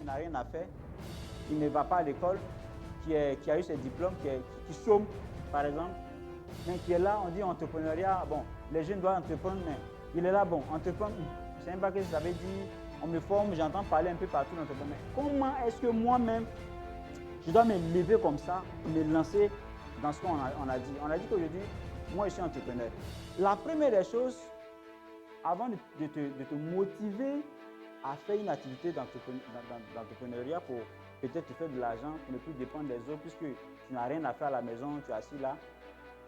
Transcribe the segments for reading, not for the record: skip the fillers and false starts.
n'a rien à faire, qui ne va pas à l'école, qui a eu ses diplômes, qui chôme, par exemple, mais qui est là, on dit entrepreneuriat, bon, les jeunes doivent entreprendre, mais il est là, bon, entreprendre, je ne sais même pas ce que ça veut dire, on me forme, j'entends parler un peu partout d'entreprendre, mais comment est-ce que moi-même, je dois me lever comme ça, me lancer dans ce qu'on a dit. On a dit qu'aujourd'hui, moi, je suis entrepreneur. La première des choses, avant de te motiver à faire une activité d'entrepreneuriat pour peut-être te faire de l'argent, pour ne plus dépendre des autres, puisque tu n'as rien à faire à la maison, tu es assis là,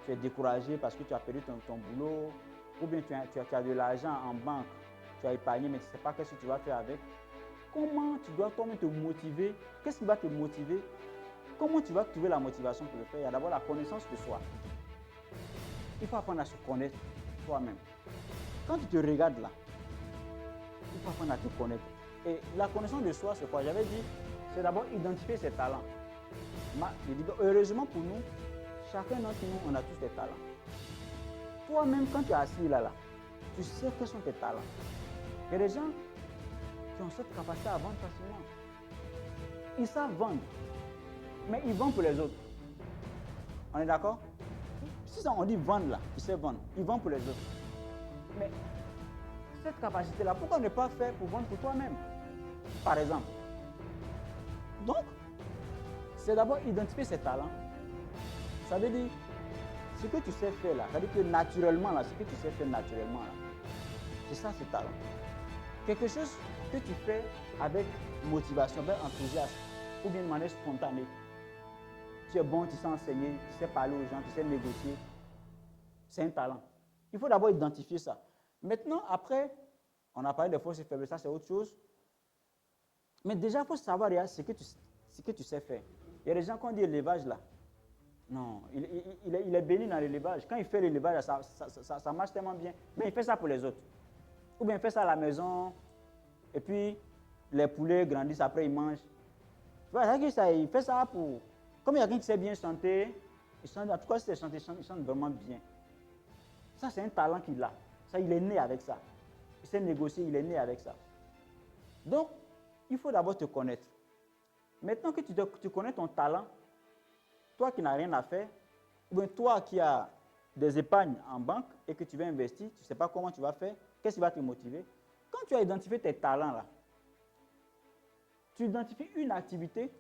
tu es découragé parce que tu as perdu ton boulot, ou bien tu as de l'argent en banque, tu as épargné, mais tu ne sais pas ce que tu vas faire avec. Comment tu dois toi-même te motiver? Qu'est-ce qui va te motiver? Comment tu vas trouver la motivation pour le faire? Il y a d'abord la connaissance de soi. Il faut apprendre à se connaître toi-même. Quand tu te regardes là, il faut apprendre à te connaître. Et la connaissance de soi, c'est quoi? J'avais dit, c'est d'abord identifier ses talents. Heureusement pour nous, chacun d'entre nous, on a tous des talents. Toi-même, quand tu es assis là, tu sais quels sont tes talents. Il y a des gens qui ont cette capacité à vendre facilement. Ils savent vendre, mais ils vendent pour les autres. On est d'accord? Si on dit vendre là, tu sais vendre, ils vendent pour les autres. Mais cette capacité-là, pourquoi ne pas faire pour vendre pour toi-même? Par exemple. Donc, c'est d'abord identifier ses talents. Ça veut dire, ce que tu sais faire là, ça veut dire que naturellement là, ce que tu sais faire naturellement là, c'est ça, ce talent. Quelque chose que tu fais avec motivation, avec enthousiasme, ou bien de manière spontanée. Tu es bon, tu sais enseigner, tu sais parler aux gens, tu sais négocier. C'est un talent. Il faut d'abord identifier ça. Maintenant, après, on a parlé des forces et faiblesses, ça c'est autre chose. Mais déjà, il faut savoir ce que tu sais faire. Il y a des gens qui ont dit élevage là. Non, il est béni dans l'élevage. Quand il fait l'élevage, ça marche tellement bien. Mais il fait ça pour les autres. Ou bien il fait ça à la maison, et puis les poulets grandissent, après ils mangent. Tu vois, il fait ça pour... Comme il y a quelqu'un qui sait bien chanter, en tout cas, si c'est chanter, il chante vraiment bien. Ça, c'est un talent qu'il a. Ça, il est né avec ça. Il sait négocier, il est né avec ça. Donc, il faut d'abord te connaître. Maintenant que tu connais ton talent, toi qui n'as rien à faire, ou bien toi qui as des épargnes en banque et que tu veux investir, tu ne sais pas comment tu vas faire, qu'est-ce qui va te motiver? Quand tu as identifié tes talents là, tu identifies une activité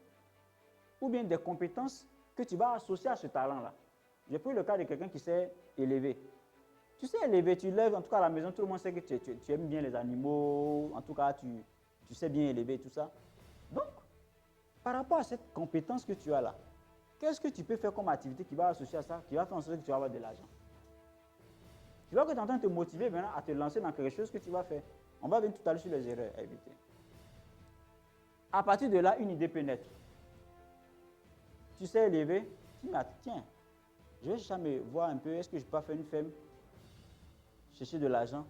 ou bien des compétences que tu vas associer à ce talent-là. J'ai pris le cas de quelqu'un qui sait élever. Tu sais élever, tu lèves, en tout cas à la maison, tout le monde sait que tu aimes bien les animaux, en tout cas tu sais bien élever tout ça. Donc, par rapport à cette compétence que tu as là, qu'est-ce que tu peux faire comme activité qui va associer à ça, qui va faire en sorte que tu vas avoir de l'argent? Tu vois que tu es en train de te motiver maintenant à te lancer dans quelque chose que tu vas faire. On va venir tout à l'heure sur les erreurs à éviter. À partir de là, une idée peut naître. Tu sais élever, tu dis, mais tiens, je vais jamais voir un peu, est-ce que je peux faire une ferme, chercher de l'argent,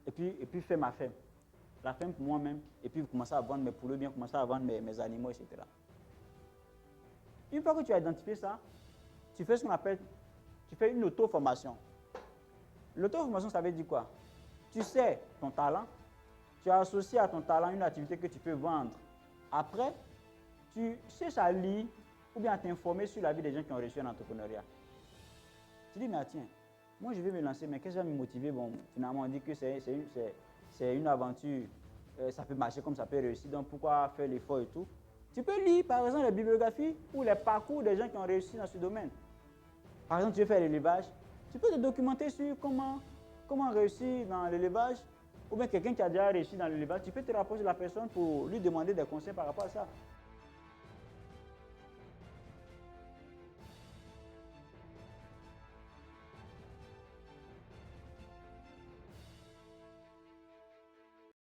et puis faire ma ferme. La ferme pour moi-même, et puis commencer à vendre mes poulets, bien commencer à vendre mes animaux, etc. Une fois que tu as identifié ça, tu fais ce qu'on appelle, tu fais une auto-formation. L'auto-formation, ça veut dire quoi? Tu sais ton talent, tu as associé à ton talent une activité que tu peux vendre. Après, tu cherches à lire ou bien à t'informer sur la vie des gens qui ont réussi en entrepreneuriat. Tu dis, mais tiens, moi je vais me lancer, mais qu'est-ce qui va me motiver? Bon, finalement, on dit que c'est une aventure, ça peut marcher comme ça peut réussir, donc pourquoi faire l'effort et tout? Tu peux lire, par exemple, les bibliographies ou les parcours des gens qui ont réussi dans ce domaine. Par exemple, tu veux faire l'élevage, tu peux te documenter sur comment réussir dans l'élevage, ou bien quelqu'un qui a déjà réussi dans l'élevage, tu peux te rapprocher de la personne pour lui demander des conseils par rapport à ça.